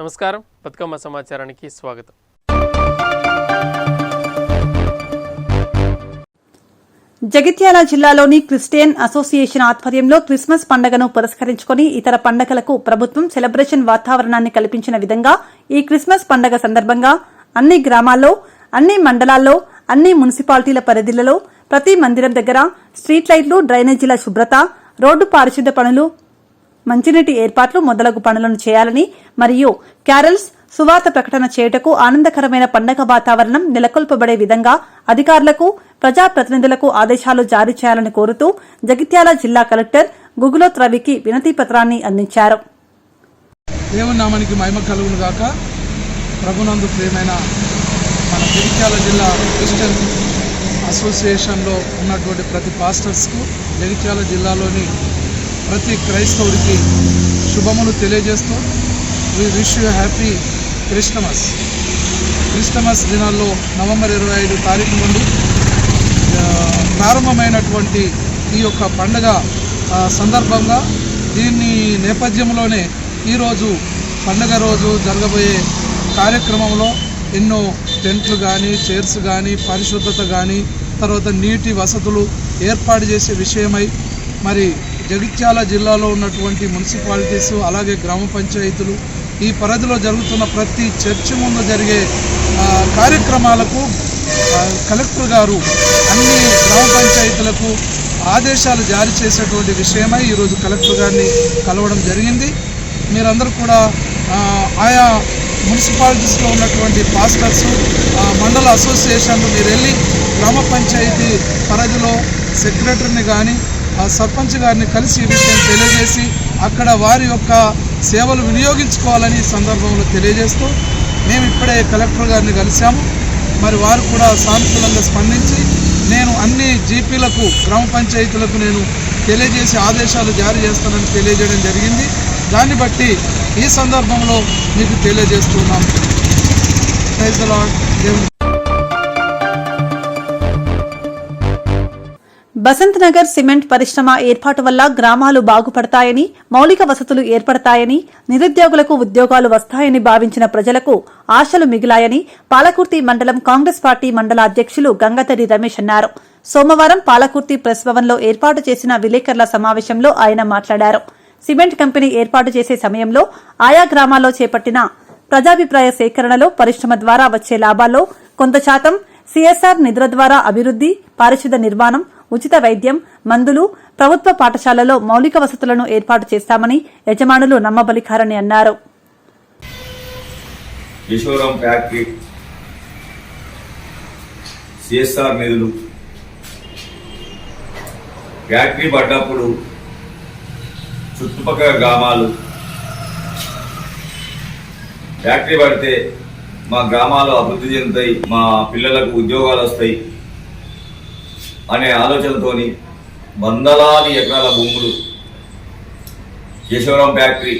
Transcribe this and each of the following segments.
నమస్కారం. బతుకమ్మ సమాచారానికి స్వాగతం. జగిత్యాల జిల్లాలోని క్రిస్టియన్ అసోసియేషన్ ఆధ్వర్యంలో క్రిస్మస్ పండుగను పురస్కరించుకుని ఇతర పండుగలకు ప్రభుత్వం సెలబ్రేషన్ వాతావరణాన్ని కల్పించిన విధంగా ఈ క్రిస్మస్ పండుగ సందర్భంగా అన్ని గ్రామాల్లో, అన్ని మండలాల్లో, అన్ని మున్సిపాలిటీల పరిధిలలో ప్రతి మందిరం దగ్గర స్ట్రీట్ లైట్లు, డ్రైనేజీల శుభ్రత, రోడ్డు పారిశుద్ధ్య పనులు, మంచినీటి ఏర్పాట్లు మొదలగు పనులను చేయాలని మరియు క్యారల్స్, సువార్త ప్రకటన చేయుటకు ఆనందకరమైన పండగ వాతావరణం నెలకొల్పబడే విధంగా అధికారులకు, ప్రజాప్రతినిధులకు ఆదేశాలు జారీ చేయాలని కోరుతూ జగిత్యాల జిల్లా కలెక్టర్ గుగులోత్ రవికి వినతి పత్రాన్ని అందించారు. దేవుని నామానికి మహిమ కలుగును గాక. ప్రభునందు ప్రియమైన మన జగిత్యాల జిల్లా క్రిస్టియన్ అసోసియేషన్లో ఉన్నటువంటి ప్రతి పాస్టర్స్కు, జగిత్యాల జిల్లాలోని ప్రతి క్రైస్తవుడికి శుభములు తెలియజేస్తూ we wish you happy Christmas. Christmas దినాల్లో నవంబర్ 25 తారీఖు నుండి ప్రారంభమైనటువంటి ఈ యొక్క పండుగ సందర్భంగా దీన్ని నేపథ్యంలోనే ఈరోజు పండుగ రోజు జరగబోయే కార్యక్రమంలో ఎన్నో టెంట్లు కానీ, చైర్స్ కానీ, పరిశుద్ధత కానీ, తర్వాత నీటి వసతులు ఏర్పాటు చేసే విషయమై మరి జగిత్యాల జిల్లాలో ఉన్నటువంటి మున్సిపాలిటీస్, అలాగే గ్రామ పంచాయతీలు, ఈ పరిధిలో జరుగుతున్న ప్రతి చర్చి ముందు జరిగే కార్యక్రమాలకు కలెక్టర్ గారు అన్ని గ్రామ పంచాయతీలకు ఆదేశాలు జారీ చేసేటువంటి విషయమై ఈరోజు కలెక్టర్ గారిని కలవడం జరిగింది. మీరందరూ కూడా ఆయా మున్సిపాలిటీస్లో ఉన్నటువంటి పాస్టర్స్, మండల అసోసియేషన్లు మీరు వెళ్ళి గ్రామ పంచాయతీ పరిధిలో సెక్రటరీని కానీ, సర్పంచ్ గారిని కలిసి ఈ విషయం తెలియజేసి అక్కడ వారి యొక్క సేవలు వినియోగించుకోవాలని సందర్భంలో తెలియజేస్తూ మేము ఇప్పుడే కలెక్టర్ గారిని కలిసాము. మరి వారు కూడా సానుకూలంగా స్పందించి నేను అన్ని జీపీలకు, గ్రామ పంచాయతీలకు నేను తెలియజేసి ఆదేశాలు జారీ చేస్తానని తెలియజేయడం జరిగింది. దాన్ని బట్టి ఈ సందర్భంలో మీకు తెలియజేస్తున్నాం. Praise the Lord. Basant Nagar cement పరిశ్రమ ఏర్పాటు వల్ల గ్రామాలు బాగుపడతాయని, మౌలిక వసతులు ఏర్పడతాయని, నిరుద్యోగులకు ఉద్యోగాలు వస్తాయని భావించిన ప్రజలకు ఆశలు మిగిలాయని పాలకుర్తి మండలం కాంగ్రెస్ పార్టీ మండల అధ్యక్షులు గంగతరి రమేష్ అన్నారు. సోమవారం పాలకుర్తి ప్రెస్ భవన్లో ఏర్పాటు చేసిన విలేకరుల సమావేశంలో ఆయన మాట్లాడారు. సిమెంట్ కంపెనీ ఏర్పాటు చేసే సమయంలో ఆయా గ్రామాల్లో చేపట్టిన ప్రజాభిప్రాయ సేకరణలో పరిశ్రమ ద్వారా వచ్చే లాభాల్లో కొంత శాతం సిఎస్ఆర్ నిధుల ద్వారా అభివృద్ది, పారిశుద్ధ్య నిర్మాణం, ఉచిత వైద్యం, మందులు, ప్రభుత్వ పాఠశాలలో మౌలిక వసతులను ఏర్పాటు చేస్తామని యజమానులు నమ్మబలికారని అన్నారు. కిషోరం ఫ్యాక్టరీ, సిఎస్ఆర్ నిధులు, ఫ్యాక్టరీ పడ్డప్పుడు చుట్టుపక్కల గ్రామాలు ఫ్యాక్టరీ పడితే మా గ్రామాలు అభివృద్ధి చెందుతాయి, మా పిల్లలకు ఉద్యోగాలు వస్తాయి అనే ఆలోచనతోని వందలాది ఎకరాల భూములు కేశవరం ఫ్యాక్టరీ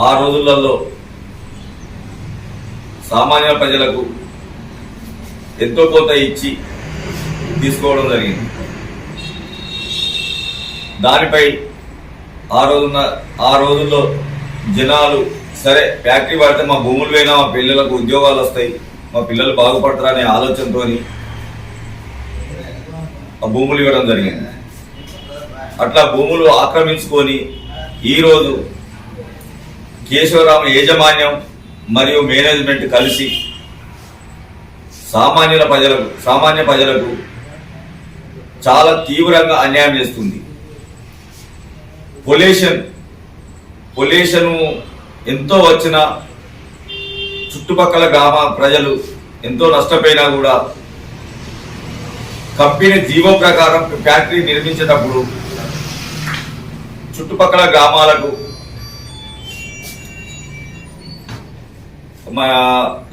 ఆ రోజులలో సామాన్య ప్రజలకు ఎంతో కొంత ఇచ్చి తీసుకోవడం జరిగింది. దానిపై ఆ రోజుల్లో జనాలు సరే ఫ్యాక్టరీ పడితే మా భూములు పోయినా మా పిల్లలకు ఉద్యోగాలు వస్తాయి, మా పిల్లలు బాగుపడతారనే ఆలోచనతో ఆ భూములు ఇవ్వడం జరిగింది. అట్లా భూములు ఆక్రమించుకొని ఈరోజు కేశవరామ యాజమాన్యం మరియు మేనేజ్మెంట్ కలిసి సామాన్య ప్రజలకు చాలా తీవ్రంగా అన్యాయం చేస్తుంది. పొల్యూషన్ ఎంతో వచ్చినా చుట్టుపక్కల గ్రామ ప్రజలు ఎంతో నష్టపోయినా కూడా కంపెనీ జీవో ప్రకారం ఫ్యాక్టరీ నిర్మించేటప్పుడు చుట్టుపక్కల గ్రామాలకు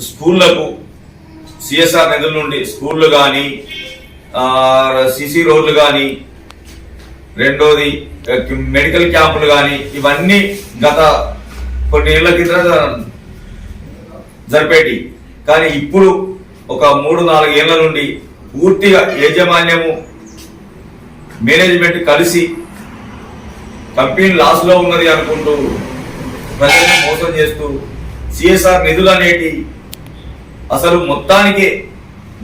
స్కూళ్లకు సిఎస్ఆర్ నిధుల నుండి స్కూళ్ళు కానీ, సిసి రోడ్లు కానీ, రెండోది మెడికల్ క్యాంపులు కానీ ఇవన్నీ గత కొన్ని ఏళ్ల కింద జరిపేటి. కానీ ఇప్పుడు ఒక 3-4 ఏళ్ల నుండి పూర్తిగా యాజమాన్యము మేనేజ్మెంట్ కలిసి కంపెనీ లాస్ లో ఉన్నది అనుకుంటూ ప్రజల్ని మోసం చేస్తూ సిఎస్ఆర్ నిధులు అనేటి అసలు మొత్తానికి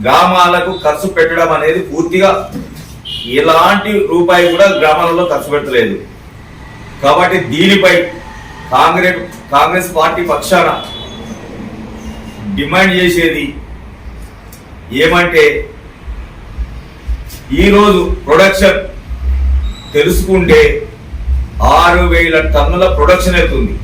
గ్రామాలకు ఖర్చు పెట్టడం అనేది పూర్తిగా ఎలాంటి రూపాయి కూడా గ్రామాలలో ఖర్చు పెట్టలేదు. కాబట్టి దీనిపై కాంగ్రెస్ పార్టీ పక్షాన డిమాండ్ చేసేది ఏమంటే, ఈరోజు ప్రొడక్షన్ తెలుసుకుంటే 6,000 టన్నుల ప్రొడక్షన్ అవుతుంది.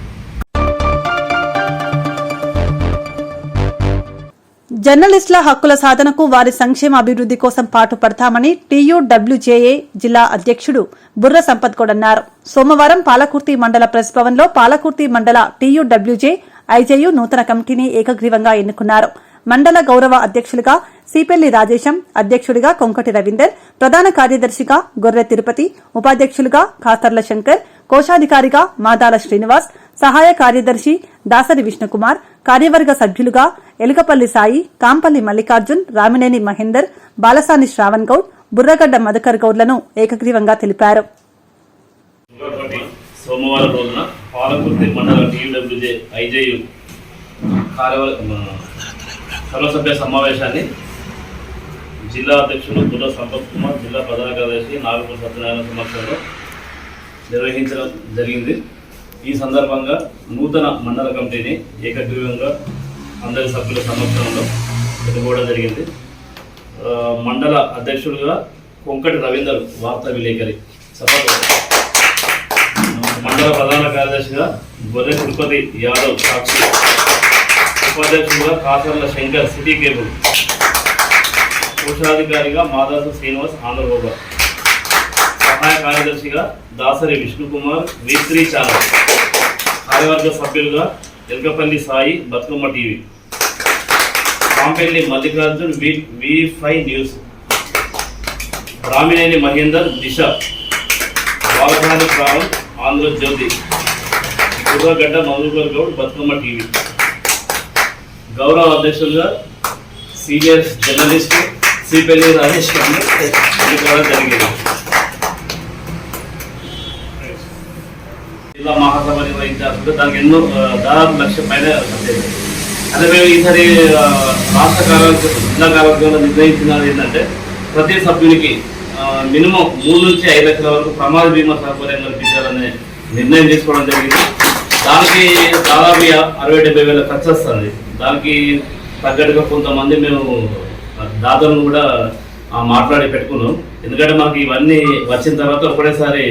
జర్నలిస్టుల హక్కుల సాధనకు వారి సంక్షేమ అభివృద్ధి కోసం పాటుపడతామని టీయూడబ్ల్యూజేఏ జిల్లా అధ్యక్షుడు బుర్ర సంపత్ గౌడ్ అన్నారు. సోమవారం పాలకుర్తి మండల ప్రెస్ భవన్ లో పాలకుర్తి మండల టీయూడబ్ల్యూజే ఐజేయు నూతన కమిటీని ఏకగ్రీవంగా ఎన్నుకున్నారు. మండల గౌరవ అధ్యక్షులుగా సిపెల్లి రాజేశం, అధ్యక్షుడిగా కొంకటి రవీందర్, ప్రధాన కార్యదర్శిగా గొర్రె తిరుపతి, ఉపాధ్యక్షులుగా ఖాతర్ల శంకర్, కోశాధికారిగా మాదాల శ్రీనివాస్, సహాయ కార్యదర్శి దాసరి విష్ణుకుమార్, కార్యవర్గ సభ్యులుగా ఎలుకపల్లి సాయి, కాంపల్లి మల్లికార్జున్, రామినేని మహేందర్, బాలసాని శ్రావణ్ గౌడ్, బుర్రగడ్డ మధుకర్ గౌడ్లను ఏకగ్రీవంగా తెలిపారు. సోమవారం రోజున పాలకుర్తి మండల టీయూడబ్ల్యూజే ఐజేయు సర్వసభ్య సమావేశాన్ని జిల్లా అధ్యక్షుడు బుర్ర సంపత్ కుమార్, జిల్లా ప్రధాన కార్యదర్శి నాగపూర్ సత్యనారాయణ సమక్షంలో నిర్వహించడం జరిగింది. ఈ సందర్భంగా నూతన మండల కమిటీని ఏకగ్రీవంగా అందరి సభ్యుల సమక్షంలో ఎన్నుకోవడం జరిగింది. మండల అధ్యక్షుడిగా కొంకటి రవీందర్, వార్తా విలేకరి సభలో, మండల ప్రధాన కార్యదర్శిగా గొర్రె తిరుపతి యాదవ్ సాక్షి, ఉపాధ్యక్షుడిగా కాసర్ల శంకర్ సిటీ కేబుల్, కోశాధికారిగా మాదాసు శ్రీనివాస్ ఆంధ్రబాబు, సహాయ కార్యదర్శిగా దాసరి విష్ణుకుమార్ V3 ఛానల్, కార్యవర్గ సభ్యులుగా Elkapalli Sai, Bathukamma TV, Kampelli Mallikarjun V5 news, Ramineni Mahender Disha, Balasani Shravan Andhrajyothi, Burragadda Madhukar Goud Bathukamma TV. గౌరవ అధ్యక్షులుగా సీనియర్ జర్నలిస్ట్ సిపెల్లి రాజేష్ ఎన్నుకోవడం జరిగింది. జిల్లా మహాసభ నిర్వహించాల్సింది, దానికి ఎన్నో దాదాపు 1,00,000 పైన ఖర్చు. అదే మేము ఈసారి రాష్ట్ర కార్యవర్గం జిల్లా కార్యవర్గంలో నిర్ణయించినది ఏంటంటే, ప్రతి సభ్యునికి మినిమం 3 నుంచి 5 లక్షల వరకు ప్రమాద బీమా సౌకర్యం కల్పించాలనే నిర్ణయం తీసుకోవడం జరిగింది. దానికి దాదాపు 60-70 వేల ఖర్చు వస్తుంది. దానికి తగ్గట్టుగా కొంతమంది మేము దాతలను కూడా మాట్లాడి పెట్టుకున్నాం. ఎందుకంటే మనకి ఇవన్నీ వచ్చిన తర్వాత ఒకటేసారి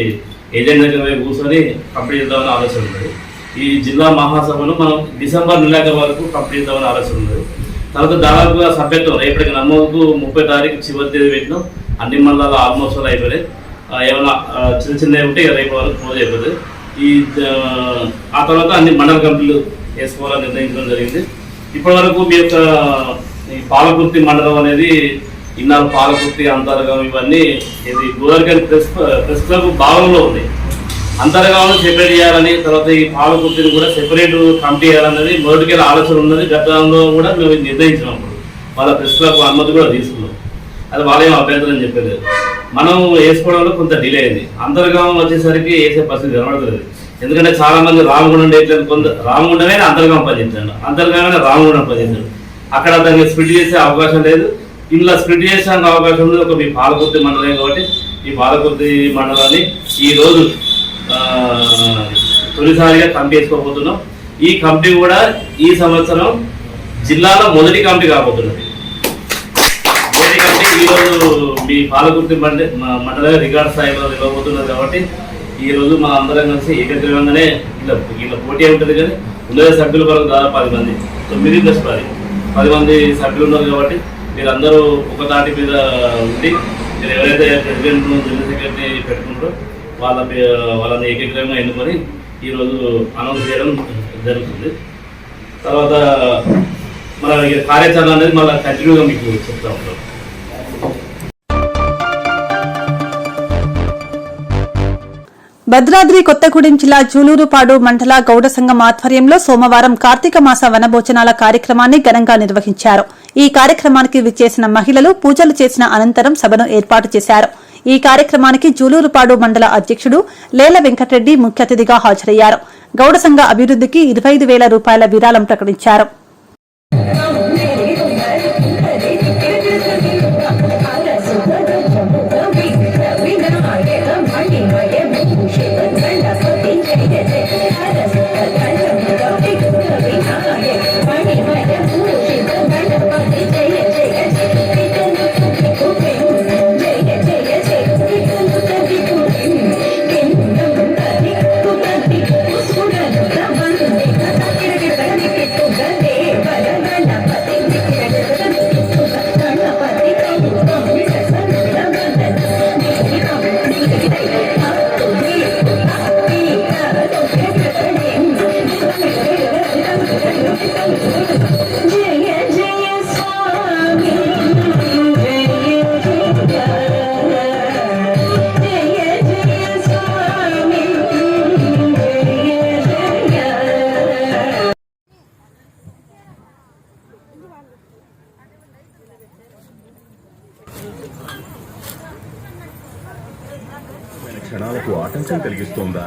ఏజెంట్ దగ్గర పోయి కూర్చొని కంప్లీట్ చేద్దామని ఆలోచన ఉంది. ఈ జిల్లా మహాసభను మనం డిసెంబర్ నెల వరకు కంప్లీట్ చేద్దామని ఆలోచన ఉంది. తర్వాత దాదాపుగా సభ్యత్వం రేపటికి నమోదుకు 30 తారీఖు చివరి తేదీ పెట్టినాం. అన్ని మండలాలు ఆల్మోస్ట్ అయిపోయాయి. ఏమైనా చిన్న చిన్నవి ఉంటే రేపు వరకు క్లోజ్ అయిపోతుంది. ఆ తర్వాత అన్ని మండల కమిటీలు వేసుకోవాలని నిర్ణయించడం జరిగింది. ఇప్పటి వరకు మీ యొక్క ఈ పాలకుర్తి మండలం అనేది ఇన్నాళ్ళు పాలకుర్తి అంతర్గం ఇవన్నీ ఇది గోదావరి ప్రెస్ క్లబ్ భాగంలో ఉంది. అంతర్గం సెపరేట్ చేయాలని, తర్వాత ఈ పాలకుర్తిని కూడా సెపరేట్ కమిటీ చేయాలన్నది మొదటికెళ్ళి ఆలోచన ఉన్నది. గతంలో కూడా మేము నిర్ణయించినప్పుడు వాళ్ళ ప్రెస్ క్లబ్ అనుమతి కూడా తీసుకున్నాం. అది వాళ్ళేం అభ్యంతరం చెప్పలేదు. మనం వేసుకోవడంలో కొంత డిలే అయింది. అంతర్గం వచ్చేసరికి వేసే పరిస్థితి కనబడుతుంది. ఎందుకంటే చాలా మంది రామగుండం డేట్లేదు, కొంత రామగుండమే అంతర్గం పనిచేస్తాడు, అంతర్గమే రామగుండం పనిచేస్తాడు. అక్కడ దాన్ని స్ప్లిట్ చేసే అవకాశం లేదు. ఇలా స్ప్లిట్ చేసేందుకు అవకాశం ఉంది ఒక మీ పాలకుర్తి మండలం. కాబట్టి ఈ పాలకుర్తి మండలాన్ని ఈరోజు తొలిసారిగా కమిటీ వేసుకోబోతున్నాం. ఈ కమిటీ కూడా ఈ సంవత్సరం జిల్లాలో మొదటి కమిటీ కాబోతున్నది. మొదటి కమిటీ ఈరోజు మీ పాలకుర్తి మండలం రికార్డ్ స్థాయిలో ఇవ్వబోతున్నది. కాబట్టి ఈరోజు మన అందరం కలిసి ఏకగ్రీవంగానే ఇలా పోటీ ఉంటుంది. కానీ ఉన్నత సభ్యుల వరకు దాదాపు 10 మంది, 9+10 మంది సభ్యులు ఉన్నారు. కాబట్టి మీరందరూ ఒక తాటి మీద ఉండి మీరు ఎవరైతే ప్రెసిడెంట్ జనరల్ సెక్రటరీ పెట్టుకుంటారో వాళ్ళని ఏకగ్రీవంగా ఎన్నుకొని ఈరోజు అనౌన్స్ చేయడం జరుగుతుంది. తర్వాత మన కార్యాచరణ అనేది మళ్ళీ కంటిన్యూగా మీకు చెప్తా ఉంటాం. భద్రాద్రి కొత్తగూడెం జిల్లా జూలూరుపాడు మండల గౌడ సంఘం ఆధ్వర్యంలో సోమవారం కార్తీక మాస వనభోజనాల కార్యక్రమాన్ని ఘనంగా నిర్వహించారు. ఈ కార్యక్రమానికి విచ్చేసిన మహిళలు పూజలు చేసిన అనంతరం సభను ఏర్పాటు చేశారు. ఈ కార్యక్రమానికి జూలూరుపాడు మండల అధ్యక్షుడు లేల వెంకటరెడ్డి ముఖ్య అతిథిగా హాజరయ్యారు. గౌడ సంఘ అభివృద్ధికి 25,000 రూపాయల విరాళం ప్రకటించారు. క్షణాలకు ఆటంకం కలిగిస్తోందా?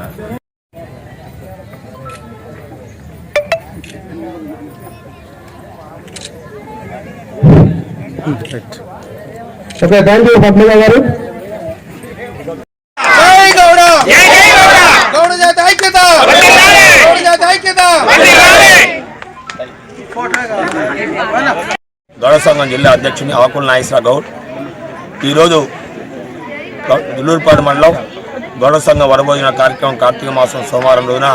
ఓకే, థ్యాంక్ యూ పద్మజ గారు. గౌడ సంఘం జిల్లా అధ్యక్షుని ఆకుల నాగేశ్వర గౌడ్ ఈరోజు దుల్లూరుపాడు మండలం గౌడ సంఘం వనభోజన కార్యక్రమం కార్తీక మాసం సోమవారం రోజున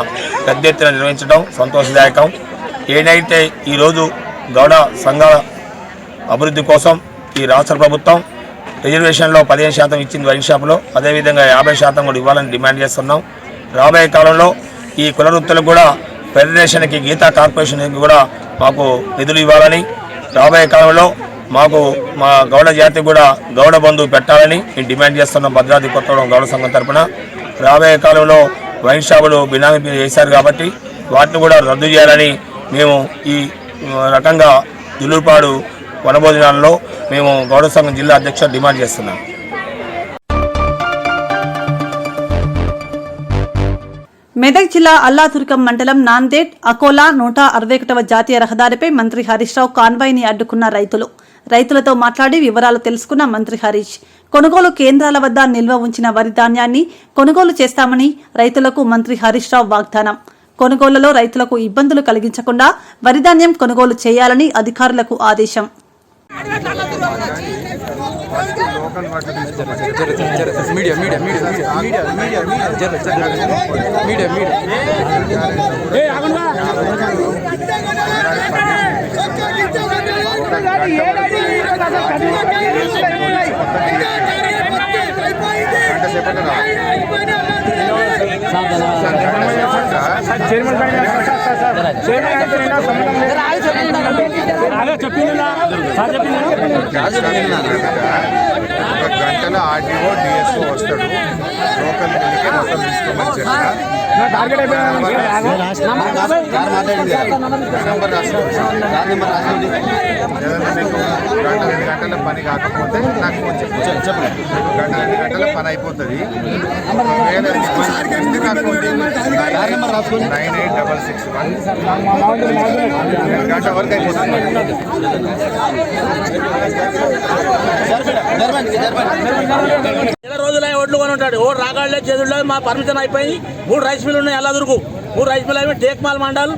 పెద్ద ఎత్తున నిర్వహించడం సంతోషదాయకం. ఏదైతే ఈరోజు గౌడ సంఘాల అభివృద్ధి కోసం ఈ రాష్ట్ర ప్రభుత్వం రిజర్వేషన్లో 15% ఇచ్చింది వైన్ షాపులో, అదేవిధంగా 50% కూడా ఇవ్వాలని డిమాండ్ చేస్తున్నాం. రాబోయే కాలంలో ఈ కుల వృత్తులకు కూడా ఫెడరేషన్కి, గీతా కార్పొరేషన్కి కూడా మాకు నిధులు ఇవ్వాలని, రాబోయే కాలంలో మాకు మా గౌడ జాతి కూడా గౌడ బంధువు పెట్టాలని మేము డిమాండ్ చేస్తున్నాం. భద్రాద్రి కొత్తగూడెం గౌడ సంఘం తరఫున రాబోయే కాలంలో వైన్ షాపులు బినామీ చేశారు కాబట్టి వాటిని కూడా రద్దు చేయాలని మేము ఈ రకంగా దుల్లూరుపాడు వనభోజనాల్లో మేము గౌడ సంఘం జిల్లా అధ్యక్షుడు డిమాండ్ చేస్తున్నాం. మెదక్ జిల్లా అల్లాతుర్కం మండలం నాందేడ్ అకోలా 161వ జాతీయ రహదారిపై మంత్రి హరీష్ రావు కాన్వాయ్ని అడ్డుకున్న రైతులతో మాట్లాడి వివరాలు తెలుసుకున్న మంత్రి హరీష్ కొనుగోలు కేంద్రాల వద్ద నిల్వ ఉంచిన వరి ధాన్యాన్ని కొనుగోలు చేస్తామని రైతులకు మంత్రి హరీష్ రావు వాగ్దానం. కొనుగోలులో రైతులకు ఇబ్బందులు కలిగించకుండా వరి ధాన్యం కొనుగోలు చేయాలని అధికారులకు ఆదేశం. గంటలో ఆర్టీఓ డిఎస్ఓ వస్తాడు, లోకల్ మిల్లుకి మొత్తం తీసుకోమని చెప్పారు. గంట 2 గంటల పని కాకపోతే నాకు చెప్పండి, గంట 2 గంటల పని అయిపోతుంది. 9866 గంట వరకు అయిపోతుంది. నెల రోజులై ఒడ్లు కొని ఉంటాడు, ఓడు రాగాళ్ళే చేతుల్లో మా పర్మిషన్ అయిపోయి 3 రైస్ మిల్లు ఉన్నాయి. ఎలా దొరుకు 3 రైస్ మిల్లు అయిపోయి టేక్మాల్ మండల్,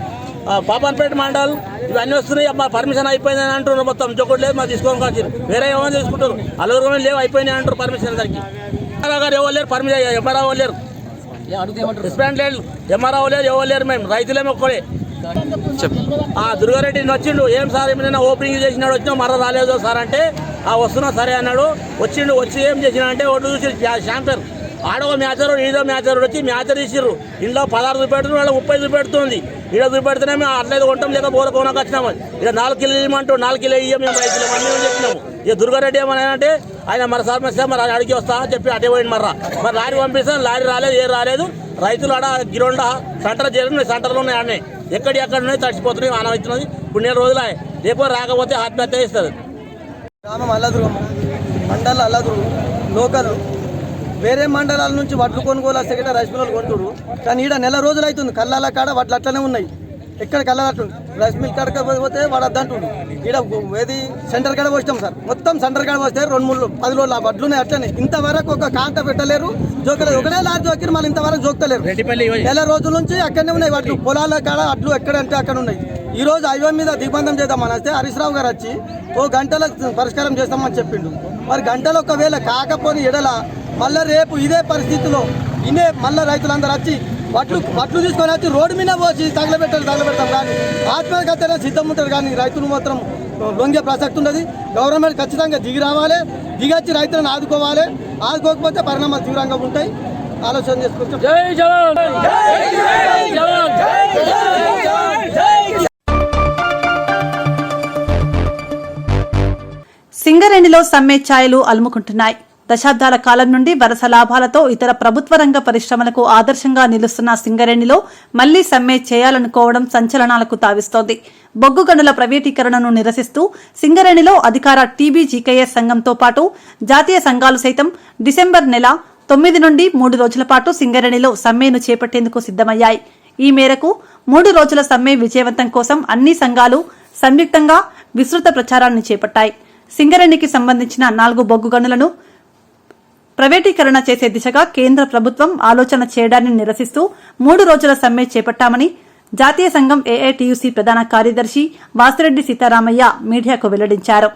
పాపన్పేట మండల్ ఇవన్నీ వస్తున్నాయి. మా పర్మిషన్ అయిపోయింది అని అంటున్నారు. మొత్తం ఇంకొకటి లేదు, మా తీసుకోవడం కాదు. వేరే ఏమైనా తీసుకుంటారు, అల్లూరు లేవు అయిపోయినాయి అంటారు. పర్మిషన్ దానికి గారు ఎవరు లేరు, పర్మిషన్ ఎంఆర్ఓ లేరు, రెస్పాండ్ లేదు, ఎంఆర్ఓ లేరు, ఎవరు లేరు. మేము రైతులేమో ఒక్కడే. దుర్గారెడ్డి వచ్చిండు, ఏం సార్ ఏమైనా ఓపెనింగ్ చేసినాడు, వచ్చినా మర రాలేదు సార్ అంటే వస్తున్నా సరే అన్నాడు. వచ్చిండు, వచ్చి ఏం చేసినా అంటే ఒడ్డు చూసి షాంపర్ ఆడో మ్యాచరు ఈడో మ్యాచరు వచ్చి మ్యాచర్ ఇచ్చిర్రు. ఇంట్లో 16 చూపెడుతుంది, వాళ్ళ 30 చూపెడుతుంది. ఈడ చూపెడితేనే మేము అట్లేదు కొంటాం, లేక బోర కొనకు వచ్చినాము. ఇక 4 కిలో ఇవ్వమంటూ 4 కిలో ఇయ్యం మేము రైతులు అన్నీ చెప్పినాము. ఇక దుర్గారెడ్డి ఏమన్నా అంటే ఆయన మరి సార్ మరి అడిగి వస్తా అని చెప్పి అటే పోయింది. మరి లారీ పంపిస్తాను, లారీ రాలేదు, ఏ రాలేదు. రైతులు ఆడ గిరొండ సెంటర్ చేరున్నాయి, సెంటర్లో ఉన్నాయి. ఆడనే ఎక్కడ ఉన్నాయి, తడిచిపోతున్నాయి, ఆనం అవుతున్నది. ఇప్పుడు 4 రోజులు లేకపోతే రాకపోతే ఆత్మహత్య ఇస్తుంది. గ్రామం అల్లాదుర్గం, మండల్ అల్లాదుర్గం, లోకల్ వేరే మండలాల నుంచి వడ్లు కొనుగోలు వస్తే గిట్ట రైస్ మిల్లు కొంటురు, కానీ ఈడ నెల రోజులు అవుతుంది కళ్ళాల కాడ వడ్లు అట్లనే ఉన్నాయి. ఎక్కడ కళ్ళాలట్టుంది రైస్ మిల్ కాడకి పోతే వాడు వద్దంటుండు. ఈడ ఏది సెంటర్ కాడ పోస్తాం సార్, మొత్తం సెంటర్ కాడ పోస్తే 2-3-10 రోజులు ఆ వడ్లు ఉన్నాయి అట్లనే. ఇంతవరకు ఒక కాంట పెట్టలేరు, జోకలేదు. ఒకటే లారీ జోకిరు, మళ్ళీ ఇంతవరకు జోకుతలేరు. నెల రోజుల నుంచి అక్కడనే ఉన్నాయి వడ్లు, పొలాల కాడ వడ్లు ఎక్కడంటే అక్కడ ఉన్నాయి. ఈ రోజు హైవే మీద దిగ్బంధం చేద్దామని వస్తే హరీష్ రావు గారు వచ్చి ఓ గంటలో పరిష్కారం చేస్తామని చెప్పిండు. మరి గంటలో ఒకవేళ కాకపోని ఎడల మళ్ళీ రేపు ఇదే పరిస్థితిలో ఇనే మళ్ళీ రైతులందరూ వచ్చి వడ్లు తీసుకొని వచ్చి రోడ్డు మీద పోసి తగలబెడతాం. కానీ ఆత్మహత్య సిద్ధం ఉంటారు, కానీ రైతులు మాత్రం లొంగే ప్రసక్తి ఉన్నది. గవర్నమెంట్ ఖచ్చితంగా దిగి రావాలి, దిగొచ్చి రైతులను ఆదుకోవాలి. ఆదుకోకపోతే పరిణామాలు తీవ్రంగా ఉంటాయి. ఆలోచన చేసుకుంటాం. జై జవాన్, జై జవాన్, సింగరేణిలో సమ్మె ఛాయలు అలుముకుంటున్నాయి. దశాబ్దాల కాలం నుండి వరుస లాభాలతో ఇతర ప్రభుత్వ రంగ పరిశ్రమలకు ఆదర్శంగా నిలుస్తున్న సింగరేణిలో మళ్లీ సమ్మె చేయాలనుకోవడం సంచలనాలకు తావిస్తోంది. బొగ్గు గనుల ప్రైవేటీకరణను నిరసిస్తూ సింగరేణిలో అధికార టీబీజీకేఎస్ సంఘంతో పాటు జాతీయ సంఘాలు సైతం డిసెంబర్ నెల 9 నుండి 3 రోజుల పాటు సింగరేణిలో సమ్మెను చేపట్టేందుకు సిద్దమయ్యాయి. ఈ మేరకు 3 రోజుల సమ్మె విజయవంతం కోసం అన్ని సంఘాలు సంయుక్తంగా విస్తృత ప్రచారాన్ని చేపట్టాయి. సింగరేణికి సంబంధించిన 4 బొగ్గు గనులను ప్రైవేటీకరణ చేసే దిశగా కేంద్ర ప్రభుత్వం ఆలోచన చేయడాన్ని నిరసిస్తూ 3 రోజుల సమ్మె చేపట్టామని జాతీయ సంఘం ఏఐటీయూసీ ప్రధాన కార్యదర్శి వాసిరెడ్డి సీతారామయ్య మీడియాకు వెల్లడించారు.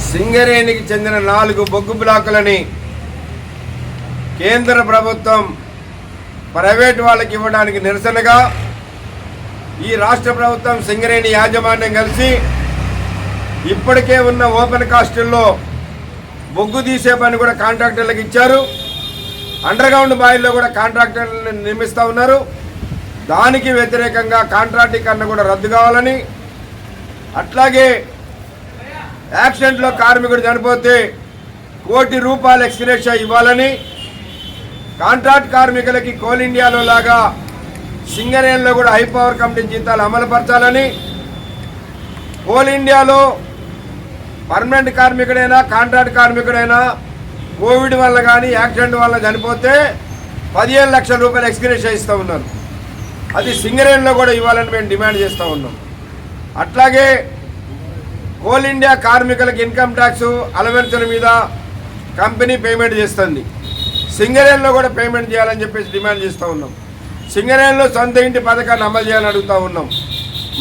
సింగరేణికి చెందిన 4 బొగ్గు బ్లాకులని కేంద్ర ప్రభుత్వం ప్రైవేట్ వాళ్ళకి ఇవ్వడానికి నిరసనగా ఈ రాష్ట్ర ప్రభుత్వం సింగరేణి యాజమాన్యం కలిసి ఇప్పటికే ఉన్న ఓపెన్ కాస్టుల్లో బొగ్గు తీసే పని కూడా కాంట్రాక్టర్లకు ఇచ్చారు. అండర్ గ్రౌండ్ బాయిల్లో కూడా కాంట్రాక్టర్లను నిర్మిస్తూ ఉన్నారు. దానికి వ్యతిరేకంగా కాంట్రాక్టీకరణ కూడా రద్దు కావాలని, అట్లాగే యాక్సిడెంట్లో కార్మికుడు చనిపోతే ₹1 కోటి ఎక్స్గ్రేషియా ఇవ్వాలని, కాంట్రాక్ట్ కార్మికులకి కోల్ ఇండియాలో లాగా సింగరేణిలో కూడా హై పవర్ కమిటీ జీతాలు అమలుపరచాలని, కోల్ ఇండియాలో పర్మనెంట్ కార్మికుడైనా కాంట్రాక్ట్ కార్మికుడైనా కోవిడ్ వల్ల కానీ యాక్సిడెంట్ వల్ల చనిపోతే ₹15 లక్షల ఎక్స్గ్రేషియా ఇస్తూ ఉన్నారు. అది సింగరేణిలో కూడా ఇవ్వాలని మేము డిమాండ్ చేస్తూ ఉన్నాం. అట్లాగే కోల్ ఇండియా కార్మికులకు ఇన్కమ్ ట్యాక్స్ అలవెన్సుల మీద కంపెనీ పేమెంట్ చేస్తుంది, సింగరేణిలో కూడా పేమెంట్ చేయాలని చెప్పేసి డిమాండ్ చేస్తూ ఉన్నాం. సింగరేణిలో సొంత ఇంటి పథకాన్ని అమలు చేయాలని అడుగుతూ ఉన్నాం.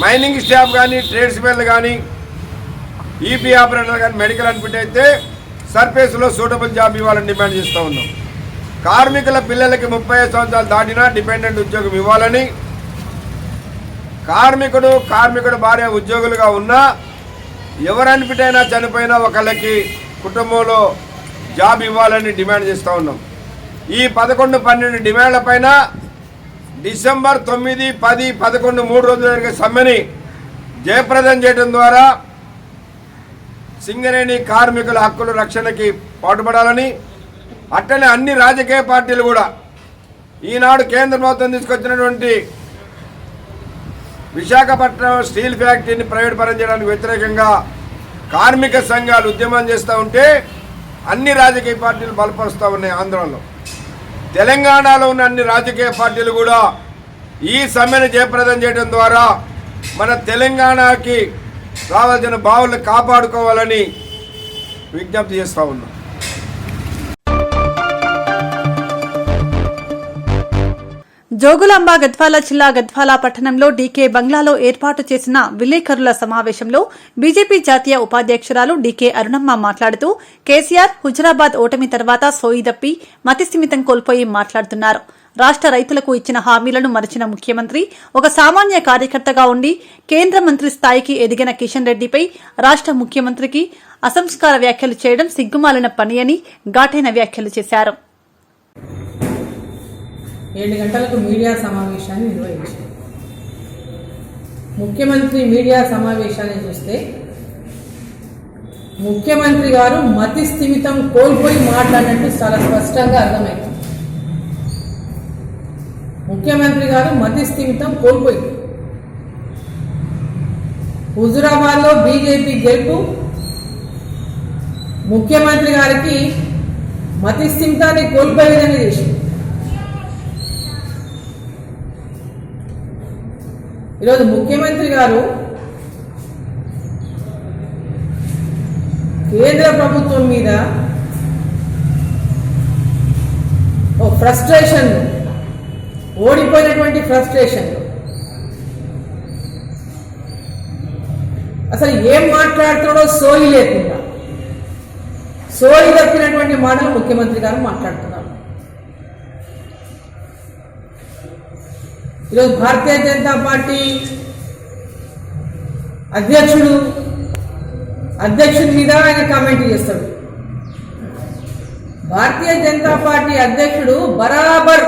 మైనింగ్ స్టాఫ్ కానీ ట్రేడ్స్మెన్లు కానీ ఈపీ ఆపరేటర్ కానీ మెడికల్ అన్ఫిట్ అయితే సర్ఫేస్లో సూటబుల్ జాబ్ ఇవ్వాలని డిమాండ్ చేస్తూ ఉన్నాం. కార్మికుల పిల్లలకి 35 సంవత్సరాలు దాటినా డిపెండెంట్ ఉద్యోగం ఇవ్వాలని, కార్మికుడు భార్య ఉద్యోగులుగా ఉన్నా ఎవరు అన్ఫిట్ అయినా చనిపోయినా ఒకళ్ళకి కుటుంబంలో జాబ్ ఇవ్వాలని డిమాండ్ చేస్తూ ఉన్నాం. ఈ 11, 12 డిమాండ్ల పైన డిసెంబర్ 9, 10, 11 3 రోజుల జరిగే సమ్మెని జయప్రదం చేయడం ద్వారా సింగరేణి కార్మికుల హక్కుల రక్షణకి పాటుపడాలని, అట్లనే అన్ని రాజకీయ పార్టీలు కూడా ఈనాడు కేంద్ర ప్రభుత్వం తీసుకొచ్చినటువంటి విశాఖపట్నం స్టీల్ ఫ్యాక్టరీని ప్రైవేట్ పరం చేయడానికి వ్యతిరేకంగా కార్మిక సంఘాలు ఉద్యమం చేస్తూ ఉంటే అన్ని రాజకీయ పార్టీలు బలపరుస్తూ ఉన్నాయి. ఆంధ్రలో తెలంగాణలో ఉన్న అన్ని రాజకీయ పార్టీలు కూడా ఈ సమ్మెను జయప్రదం చేయడం ద్వారా మన తెలంగాణకి రావాల్సిన బావులను కాపాడుకోవాలని విజ్ఞప్తి చేస్తూ ఉన్నాం. జోగులాంబ గద్వాల జిల్లా గద్వాల పట్టణంలో డీకే బంగ్లాలో ఏర్పాటు చేసిన విలేకరుల సమావేశంలో బీజేపీ జాతీయ ఉపాధ్యక్షురాలు డీకే అరుణమ్మ మాట్లాడుతూ కేసీఆర్ హుజరాబాద్ ఓటమి తర్వాత సోయిదప్పి మతిస్థిమితం కోల్పోయి మాట్లాడుతున్నారు. రాష్ట్ర రైతులకు ఇచ్చిన హామీలను మరిచిన ముఖ్యమంత్రి ఒక సామాన్య కార్యకర్తగా ఉండి కేంద్ర మంత్రి స్థాయికి ఎదిగిన కిషన్ రెడ్డిపై రాష్ట్ర ముఖ్యమంత్రికి అసంస్కార వ్యాఖ్యలు చేయడం సిగ్గుమాలిన పని అని ఘాటైన వ్యాఖ్యలు చేశారు. 7 గంటలకు మీడియా సమావేశాన్ని నిర్వహించారు. ముఖ్యమంత్రి మీడియా సమావేశాన్ని చూస్తే ముఖ్యమంత్రి గారు మతి స్థిమితం కోల్పోయి మాట్లాడినట్టు చాలా స్పష్టంగా అర్థమైంది. ముఖ్యమంత్రి గారు మతి స్థిమితం కోల్పోయింది. హుజురాబాద్లో బీజేపీ గెలుపు ముఖ్యమంత్రి గారికి మతి స్థిమితాన్ని కోల్పోయే విధంగా చేసింది. ఈరోజు ముఖ్యమంత్రి గారు కేంద్ర ప్రభుత్వం మీద ఓ ఫ్రస్ట్రేషన్, ఓడిపోయినటువంటి ఫ్రస్ట్రేషన్, అసలు ఏం మాట్లాడుతాడో సోయి లేకుండా సోయి తప్పినటువంటి మాటలు ముఖ్యమంత్రి గారు మాట్లాడుతున్నారు. ఈరోజు భారతీయ జనతా పార్టీ అధ్యక్షుడి మీద ఆయన కామెంట్ చేస్తాడు. భారతీయ జనతా పార్టీ అధ్యక్షుడు బరాబర్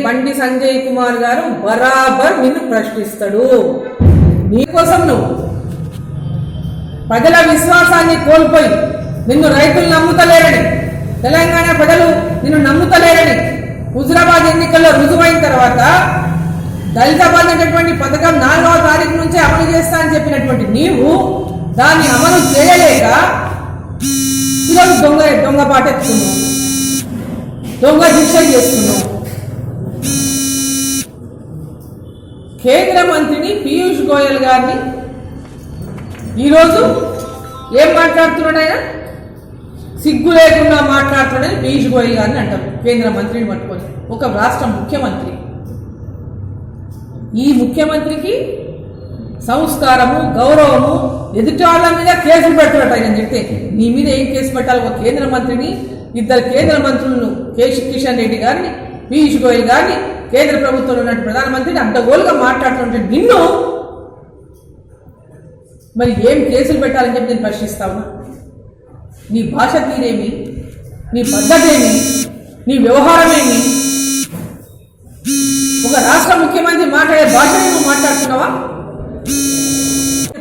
బండి సంజయ్ కుమార్ గారు బరాబర్ నిన్ను ప్రశ్నిస్తాడు. నీకోసం నువ్వు ప్రజల విశ్వాసాన్ని కోల్పోయి నిన్ను రైతులు నమ్ముతలేరని, తెలంగాణ ప్రజలు నిన్ను నమ్ముతలేరని హుజురాబాద్ ఎన్నికల్లో రుజువైన తర్వాత దళిత బంధు అనేటువంటి పథకం 4వ తారీఖు నుంచే అమలు చేస్తా అని చెప్పినటువంటి నీవు దాన్ని అమలు చేయలేక ఈరోజు దొంగ పాటెత్తుకున్నావు, దొంగ దీక్ష చేస్తున్నావు. కేంద్ర మంత్రిని పీయూష్ గోయల్ గారిని ఈరోజు ఏం మాట్లాడుతున్నాడు? ఆయన సిగ్గు లేకుండా మాట్లాడుతున్నాడని పీయూష్ గోయల్ గారిని అంటారు. కేంద్ర మంత్రిని పట్టుకొని ఒక రాష్ట్ర ముఖ్యమంత్రి, ఈ ముఖ్యమంత్రికి సంస్కారము, గౌరవము, ఎదుటి వాళ్ళ మీద కేసులు పెట్టాలట. ఆయన చెప్తే నీ మీద ఏం కేసు పెట్టాలి? ఒక కేంద్ర మంత్రిని, 2 కేంద్ర మంత్రులను, కిషన్ రెడ్డి గారిని, పీయూష్ గోయల్ గారిని, కేంద్ర ప్రభుత్వంలో ఉన్న ప్రధానమంత్రిని అడ్డగోలుగా మాట్లాడుతుంటే నిన్ను మరి ఏం కేసులు పెట్టాలని చెప్పి నేను ప్రశ్నిస్తాను. నీ భాష తీరేమి, నీ పద్ధతి ఏమి, నీ వ్యవహారమేమి? ఒక రాష్ట్ర ముఖ్యమంత్రి మాట్లాడే భాషని నువ్వు మాట్లాడుతున్నావా?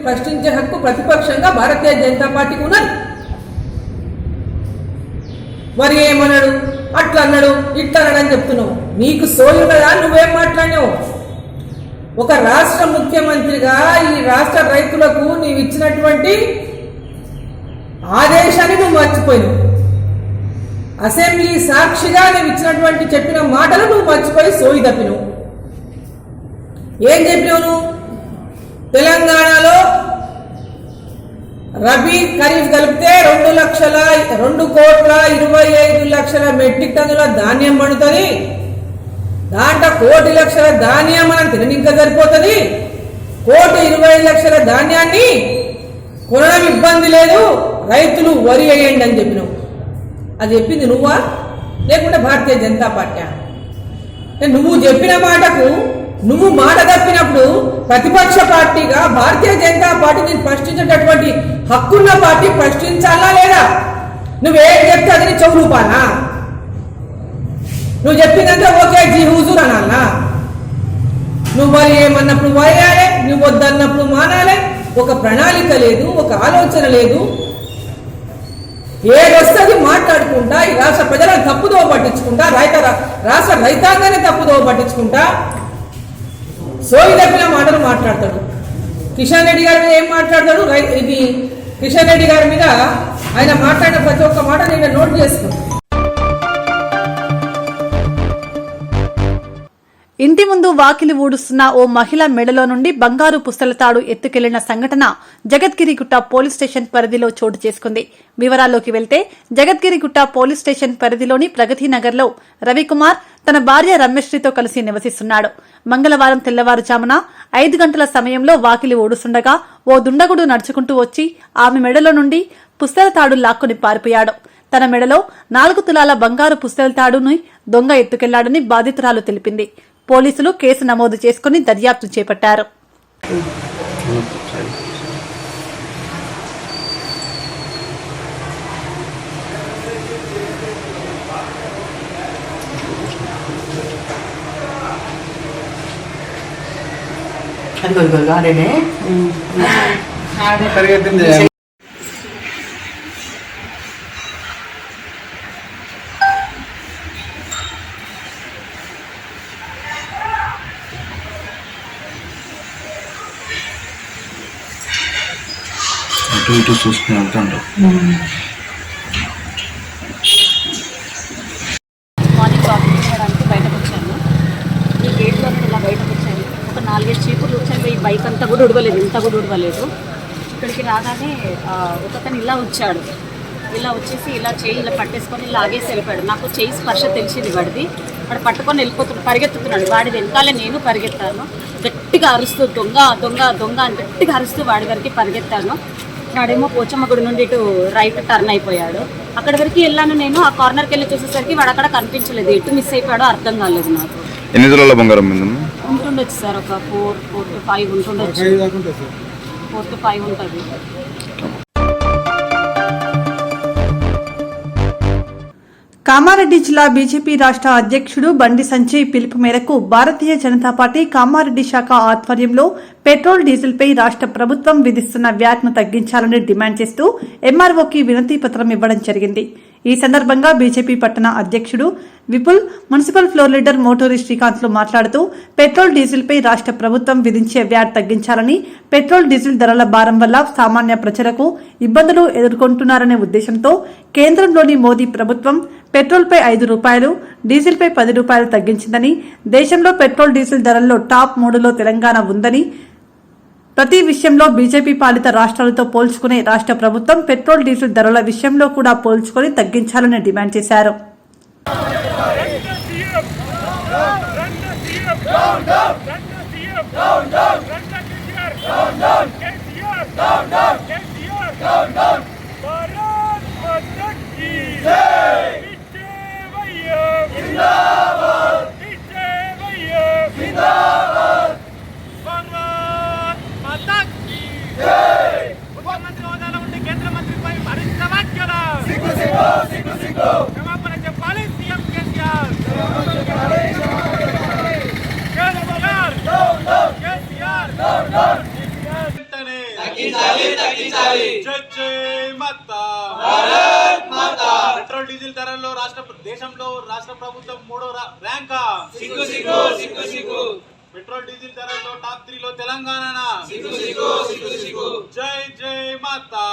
ప్రశ్నించే హక్కు ప్రతిపక్షంగా భారతీయ జనతా పార్టీకి ఉన్నది. మరి ఏమన్నాడు, అట్లా అన్నాడు, ఇట్లా అన్నాడు అని చెప్తున్నావు. నీకు సోయి కదా, నువ్వేం మాట్లాడినావు? ఒక రాష్ట్ర ముఖ్యమంత్రిగా ఈ రాష్ట్ర రైతులకు నీవు ఇచ్చినటువంటి ఆదేశాన్ని నువ్వు మర్చిపోయినావు. అసెంబ్లీ సాక్షిగా నువ్వు ఇచ్చినటువంటి చెప్పిన మాటలు నువ్వు మర్చిపోయి సోయి తప్పినావు. ఏం చెప్పినావు నువ్వు? తెలంగాణలో రబీ ఖరీఫ్ కలిపితే 2,25,00,000 మెట్రిక్ టన్నుల ధాన్యం పండుతుంది. దాంట్లో 1,00,00,000 ధాన్యం మనం తిననింక సరిపోతుంది. 1,20,00,000 ధాన్యాన్ని కొనడం ఇబ్బంది లేదు, రైతులు వరి వేయండి అని చెప్పినావు. అది చెప్పింది నువ్వా లేకుంటే భారతీయ జనతా పార్టీ? నువ్వు చెప్పిన మాటకు నువ్వు మాట తప్పినప్పుడు ప్రతిపక్ష పార్టీగా భారతీయ జనతా పార్టీని ప్రశ్నించేటటువంటి హక్కున్న పార్టీ ప్రశ్నించాలా లేదా? నువ్వేం చెప్తే అది నీ చెవులుపానా? నువ్వు చెప్పిందంటే ఓకే జీ హుజూర్ అనాలనా? నువ్వు వరి ఏమన్నప్పుడు వరేయాలి, నువ్వు వద్దన్నప్పుడు మానాలి. ఒక ప్రణాళిక లేదు, ఒక ఆలోచన లేదు. ఏదొస్తుంది మాట్లాడుకుంటా ఈ రాష్ట్ర ప్రజలను తప్పుదోవ పట్టించుకుంటా, రాష్ట్ర రైతాంగాన్ని తప్పుదోవ పట్టించుకుంటా సోయి తప్పిన మాటలు మాట్లాడతాడు. కిషన్ రెడ్డి గారి మీద ఏం మాట్లాడతాడు? ఇది కిషన్ రెడ్డి గారి మీద ఆయన మాట్లాడిన ప్రతి ఒక్క మాట నేను నోట్ చేసుకున్నాను. ఇంటి ముందు వాకిలి ఊడుస్తున్న ఓ మహిళ మెడలో నుండి బంగారు పుస్తలతాడు ఎత్తుకెళ్లిన సంఘటన జగద్గిరిగుట్ట పోలీస్ స్టేషన్ పరిధిలో చోటు చేసుకుంది. వివరాల్లోకి వెళ్తే జగద్గిరిగుట్ట పోలీస్ స్టేషన్ పరిధిలోని ప్రగతి నగర్లో రవికుమార్ తన భార్య రమేశ్రీతో కలిసి నివసిస్తున్నాడు. మంగళవారం తెల్లవారుజామున 5 గంటల సమయంలో వాకిలి ఊడుస్తుండగా ఓ దుండగుడు నడుచుకుంటూ వచ్చి ఆమె మెడలో నుండి పుస్తలతాడు లాక్కుని పారిపోయాడు. తన మెడలో 4 తులాల బంగారు పుస్తలతాడుని దొంగ ఎత్తుకెళ్లాడని బాధితురాలు తెలిపింది. పోలీసులు కేసు నమోదు చేసుకుని దర్యాప్తు చేపట్టారు. అటు ఇటు చూసుకుని వెళ్తాడు. బైక్ అంతా కూడా ఉడవలేదు, ఇంత కూడా ఉడవలేదు. ఇక్కడికి రాగానే ఒకతను ఇలా వచ్చాడు, ఇలా వచ్చేసి ఇలా చేయి ఇలా పట్టేసుకొని ఇలా ఆగేసి వెళ్ళిపోయాడు. నాకు చేయి స్పర్శ తెలిసింది వాడిది. వాడు పట్టుకొని వెళ్ళిపోతున్నాడు, పరిగెత్తుతున్నాడు. వాడి వెనకాలే నేను పరిగెత్తాను, గట్టిగా అరుస్తూ దొంగ దొంగ దొంగ అని గట్టిగా అరుస్తూ వాడి వరకు పరిగెత్తాను. వాడేమో పోచమ్మ గుడి నుండి ఇటు రైట్ టర్న్ అయిపోయాడు. అక్కడి వరకు వెళ్ళాను నేను. ఆ కార్నర్కి వెళ్ళి చూసేసరికి వాడు అక్కడ కనిపించలేదు, ఎటు మిస్ అయిపోయాడో అర్థం కాలేదు నాకు. ఎన్ని తులాల బంగారం ఉంటుండొచ్చు సార్, ఒక 4 to 5 ఉంటుండొచ్చు, 4 to 5 ఉంటుంది. కామారెడ్డి జిల్లా బీజేపీ రాష్ట్ర అధ్యక్షుడు బండి సంజయ్ పిలుపు మేరకు భారతీయ జనతా పార్టీ కామారెడ్డి శాఖ ఆధ్వర్యంలో పెట్రోల్ డీజిల్పై రాష్ట్ర ప్రభుత్వం విధిస్తున్న వ్యాట్ను తగ్గించాలని డిమాండ్ చేస్తూ ఎంఆర్ఓకి వినతి పత్రం ఇవ్వడం జరిగింది. ఈ సందర్భంగా బీజేపీ పట్టణ అధ్యక్షుడు Vipul, municipal floor leader Moturi శ్రీకాంత్లు మాట్లాడుతూ పెట్రోల్ డీజిల్పై రాష్ట్ర ప్రభుత్వం విధించే వ్యాట్ తగ్గించాలని, పెట్రోల్ డీజిల్ ధరల భారం వల్ల సామాన్య ప్రజలకు ఇబ్బందులు ఎదుర్కొంటున్నారనే ఉద్దేశంతో కేంద్రంలోని మోదీ ప్రభుత్వం పెట్రోల్పై 5 రూపాయలు, డీజిల్పై 10 రూపాయలు తగ్గించిందని, దేశంలో పెట్రోల్ డీజిల్ ధరల్లో టాప్ 3లో తెలంగాణ ఉందని, ప్రతి విషయంలో బీజేపీ పాలిత రాష్ట్రాలతో పోల్చుకునే రాష్ట్ర ప్రభుత్వం పెట్రోల్ డీజిల్ ధరల విషయంలో కూడా పోల్చుకొని తగ్గించాలని డిమాండ్ చేశారు. ముఖ్యమంత్రి హోదాలో ఉండి కేంద్ర మంత్రిపై మరింత వ్యాఖ్యల క్షమాపణ చెప్పాలి సీఎం కేసీఆర్. పెట్రోల్ డీజిల్ ధరల్లో దేశంలో రాష్ట్ర ప్రభుత్వం 3వ ర్యాంకా. పెట్రోల్ డీజిల్ ధరల్లో టాప్ 3లో తెలంగాణ. జై జై మాతా.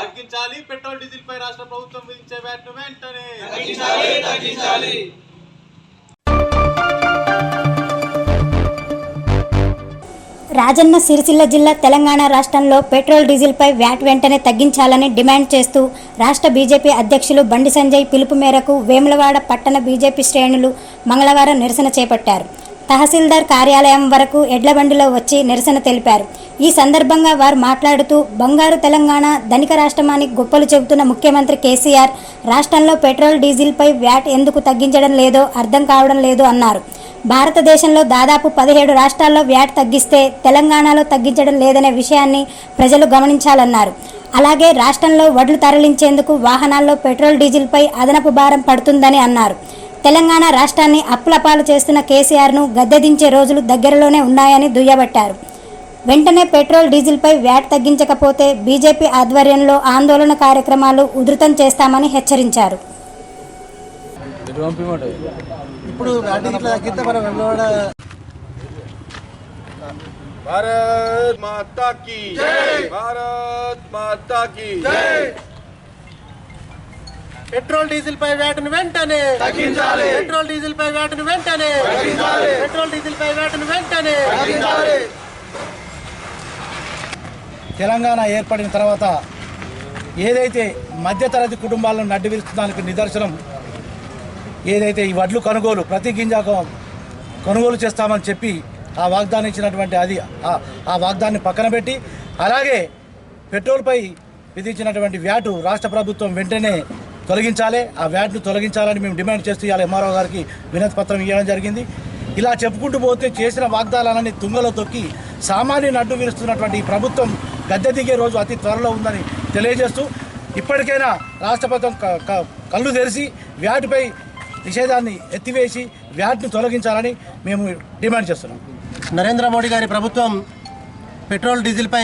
తగ్గించాలి పెట్రోల్ డీజిల్ పై రాష్ట్ర ప్రభుత్వం విధించే వ్యాట్ను వెంటనే తగ్గించాలి. రాజన్న సిరిసిల్ల జిల్లా తెలంగాణ రాష్ట్రంలో పెట్రోల్ డీజిల్పై వ్యాట్ వెంటనే తగ్గించాలని డిమాండ్ చేస్తూ రాష్ట్ర బీజేపీ అధ్యక్షులు బండి సంజయ్ పిలుపు మేరకు వేములవాడ పట్టణ బీజేపీ శ్రేణులు మంగళవారం నిరసన చేపట్టారు. తహసీల్దార్ కార్యాలయం వరకు ఎడ్ల బండిలో వచ్చి నిరసన తెలిపారు. ఈ సందర్భంగా వారు మాట్లాడుతూ బంగారు తెలంగాణ, ధనిక రాష్ట్రమని గొప్పలు చెబుతున్న ముఖ్యమంత్రి కేసీఆర్ రాష్ట్రంలో పెట్రోల్ డీజిల్పై వ్యాట్ ఎందుకు తగ్గించడం లేదో అర్థం కావడం లేదు అన్నారు. భారతదేశంలో దాదాపు 17 రాష్ట్రాల్లో వ్యాట్ తగ్గిస్తే తెలంగాణలో తగ్గించడం లేదనే విషయాన్ని ప్రజలు గమనించాలన్నారు. అలాగే రాష్ట్రంలో వడ్లు తరలించేందుకు వాహనాల్లో పెట్రోల్ డీజిల్పై అదనపు భారం పడుతుందని అన్నారు. తెలంగాణ రాష్ట్రాన్ని అప్పులపాలు చేస్తున్న కేసీఆర్ను గద్దెదించే రోజులు దగ్గరలోనే ఉన్నాయని దుయ్యబట్టారు. వెంటనే పెట్రోల్ డీజిల్పై వ్యాట్ తగ్గించకపోతే బీజేపీ ఆధ్వర్యంలో ఆందోళన కార్యక్రమాలు ఉధృతం చేస్తామని హెచ్చరించారు. భారత్ మాతా కీ జై. భారత్ మాతా కీ జై. పెట్రోల్ డీజిల్ పై వ్యాట్ను వెంటనే తగ్గించాలి. పెట్రోల్ డీజిల్ పై వ్యాట్ను వెంటనే తగ్గించాలి. పెట్రోల్ డీజిల్ పై వ్యాట్ను వెంటనే తగ్గించాలి. తెలంగాణ ఏర్పడిన తర్వాత ఏదైతే మధ్యతరగతి కుటుంబాలను నడ్డి విరుస్తానికి నిదర్శనం ఏదైతే ఈ వడ్లు కొనుగోలు ప్రతి గింజ కొనుగోలు చేస్తామని చెప్పి ఆ వాగ్దానం ఇచ్చినటువంటి ఆ వాగ్దాన్ని పక్కన పెట్టి అలాగే పెట్రోల్పై విధించినటువంటి వ్యాటు రాష్ట్ర ప్రభుత్వం వెంటనే తొలగించాలి. ఆ వ్యాట్ను తొలగించాలని మేము డిమాండ్ చేస్తూ ఇవాళ ఎంఆర్ఓ గారికి వినతి పత్రం ఇవ్వడం జరిగింది. ఇలా చెప్పుకుంటూ పోతే చేసిన వాగ్దానాలన్నీ తుంగలో తొక్కి సామాన్యుని అడ్డు విరుస్తున్నటువంటి ఈ ప్రభుత్వం గద్దె దిగే రోజు అతి త్వరలో ఉందని తెలియజేస్తూ ఇప్పటికైనా రాష్ట్ర ప్రభుత్వం కళ్ళు తెరిచి వ్యాటుపై నిషేధాన్ని ఎత్తివేసి వ్యాట్ను తొలగించాలని మేము డిమాండ్ చేస్తున్నాం. నరేంద్ర మోడీ గారి ప్రభుత్వం పెట్రోల్పై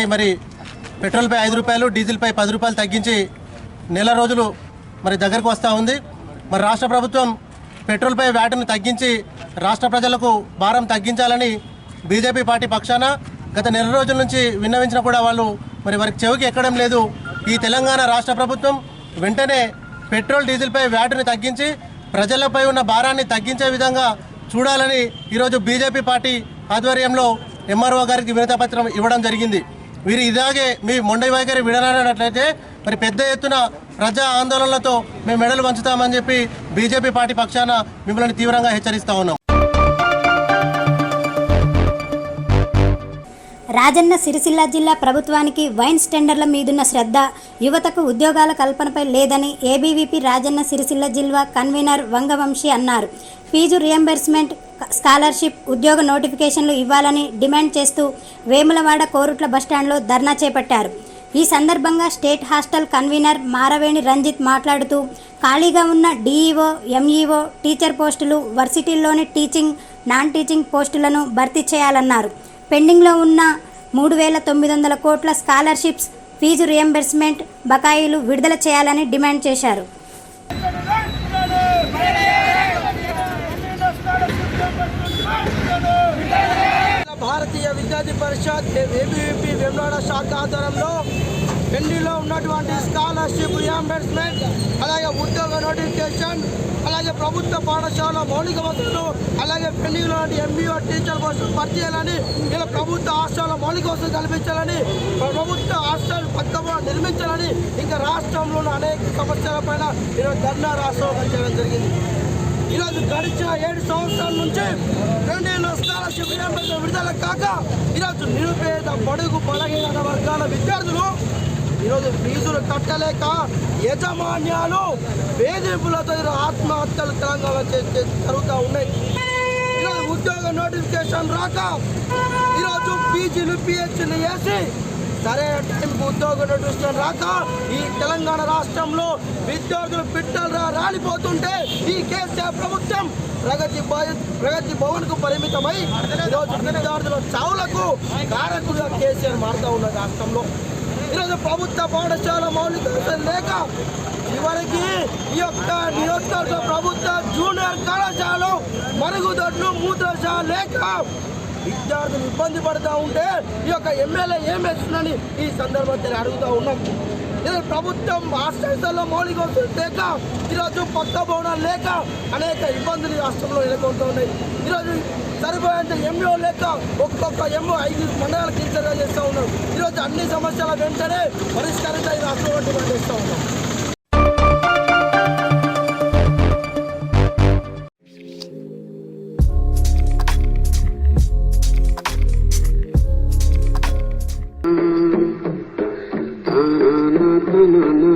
5 రూపాయలు, డీజిల్పై 10 రూపాయలు తగ్గించి నెల రోజులు దగ్గరకు వస్తూ ఉంది. రాష్ట్ర ప్రభుత్వం పెట్రోల్పై వ్యాట్ను తగ్గించి రాష్ట్ర ప్రజలకు భారం తగ్గించాలని బీజేపీ పార్టీ పక్షాన గత నెల రోజుల నుంచి విన్నవించినా కూడా వాళ్ళు వారికి చెవికి ఎక్కడం లేదు. ఈ తెలంగాణ రాష్ట్ర ప్రభుత్వం వెంటనే పెట్రోల్ డీజిల్పై వ్యాట్ను తగ్గించి ప్రజలపై ఉన్న భారాన్ని తగ్గించే విధంగా చూడాలని ఈరోజు బీజేపీ పార్టీ ఆధ్వర్యంలో ఎంఆర్ఓ గారికి వినతి పత్రం ఇవ్వడం జరిగింది. వీరు ఇలాగే మీ మొండై వైఖరి విడనాడినట్లయితే మరి పెద్ద ఎత్తున ప్రజా ఆందోళనలతో మేము మెడలు వంచుతామని చెప్పి బీజేపీ పార్టీ పక్షాన మిమ్మల్ని తీవ్రంగా హెచ్చరిస్తా ఉన్నాం. రాజన్న సిరిసిల్ల జిల్లా ప్రభుత్వానికి వైన్స్ టెండర్ల మీదున్న శ్రద్ధ యువతకు ఉద్యోగాల కల్పనపై లేదని ఏబీవీపీ రాజన్న సిరిసిల్ల జిల్లా కన్వీనర్ వంగవంశీ అన్నారు. ఫీజు రియంబర్స్మెంట్, స్కాలర్షిప్, ఉద్యోగ నోటిఫికేషన్లు ఇవ్వాలని డిమాండ్ చేస్తూ వేములవాడ కోరుట్ల బస్టాండ్లో ధర్నా చేపట్టారు. ఈ సందర్భంగా state hostel convener Maraveni Ranjith మాట్లాడుతూ ఖాళీగా ఉన్న డీఈఓ, ఎంఈఓ, టీచర్ పోస్టులు, వర్సిటీల్లోని టీచింగ్, నాన్ టీచింగ్ పోస్టులను భర్తీ చేయాలన్నారు. పెండింగ్లో ఉన్న 3,900 కోట్ల స్కాలర్షిప్స్, ఫీజు రియంబర్స్మెంట్ బకాయిలు విడుదల చేయాలని డిమాండ్ చేశారు. భారతీయ విద్యార్థి పరిషత్ ఏబీవీపీ వేములవాడ శాఖ ఆధ్వర్యంలో పెండింగ్లో ఉన్నటువంటి స్కాలర్షిప్ రియంబర్స్మెంట్, అలాగే ఉద్యోగ నోటిఫికేషన్, అలాగే ప్రభుత్వ పాఠశాల మౌలిక వసతులు, అలాగే పెండింగ్లో ఎంబీఓ టీచర్ పోస్టులు భర్తీ చేయాలని, ఇలా ప్రభుత్వ హాస్టల్లో మౌలిక వసతులు కల్పించాలని, ప్రభుత్వ హాస్టల్ పక్కన నిర్మించాలని, ఇంకా రాష్ట్రంలోని అనేక సమస్యలపైన ఈరోజు ధర్నా రాష్ట్రంలో చేయడం జరిగింది. ఈరోజు గడిచిన 7 సంవత్సరాల నుంచి పెండింగ్లో స్కాలర్షిప్ రియంబర్స్మెంట్ విడుదల కాక ఈరోజు నిరుపేద బడుగు బలహీన వర్గాల విద్యార్థులు ఈరోజు ఫీజులు కట్టలేక యాజమాన్యాలు వేధింపులతో ఆత్మహత్యలు తెలంగాణ జరుగుతూ ఉన్నాయి. ఈరోజు ఉద్యోగ నోటిఫికేషన్ రాక ఈరోజు పీజీలు పిహెచ్లు వేసి సరైన టైంకు ఉద్యోగ నోటిఫికేషన్ రాక ఈ తెలంగాణ రాష్ట్రంలో విద్యార్థులు పిట్టలు రాలిపోతుంటే ఈ కేసీఆర్ ప్రభుత్వం ప్రగతి భవన్కు పరిమితమై ఈరోజు విద్యార్థుల చావులకు కారకులుగా కేసీఆర్ మారుతూ ఉన్న రాష్ట్రంలో ఈరోజు ప్రభుత్వ పాఠశాల మౌలిక వసతులు లేక చివరికి ఈ యొక్క నియోజకవర్గ ప్రభుత్వ జూనియర్ కళాశాలలో మరుగుదొడ్లు, మూత్రశాల లేక విద్యార్థులు ఇబ్బంది పడుతూ ఉంటే ఈ యొక్క ఎమ్మెల్యే ఏం వేస్తుందని ఈ సందర్భంగా అడుగుతూ ఉన్నాం. ఈరోజు ప్రభుత్వం హాస్టల్లో మౌలిక వసతులు లేక ఈరోజు పక్క భవనాలు లేక అనేక ఇబ్బందులు రాష్ట్రంలో ఎదుర్కొంటూ ఉన్నాయి. ఈరోజు సరిపోయేంత ఎంఓ లేక ఒక్కొక్క ఎంఓ 5 మండలాలకు ఇన్ఛార్జ్ చేస్తూ ఉన్నాం. ఈరోజు అన్ని సమస్యల వెంటనే పరిష్కరించాలి రాష్ట్రం చేస్తూ ఉన్నాం. na na na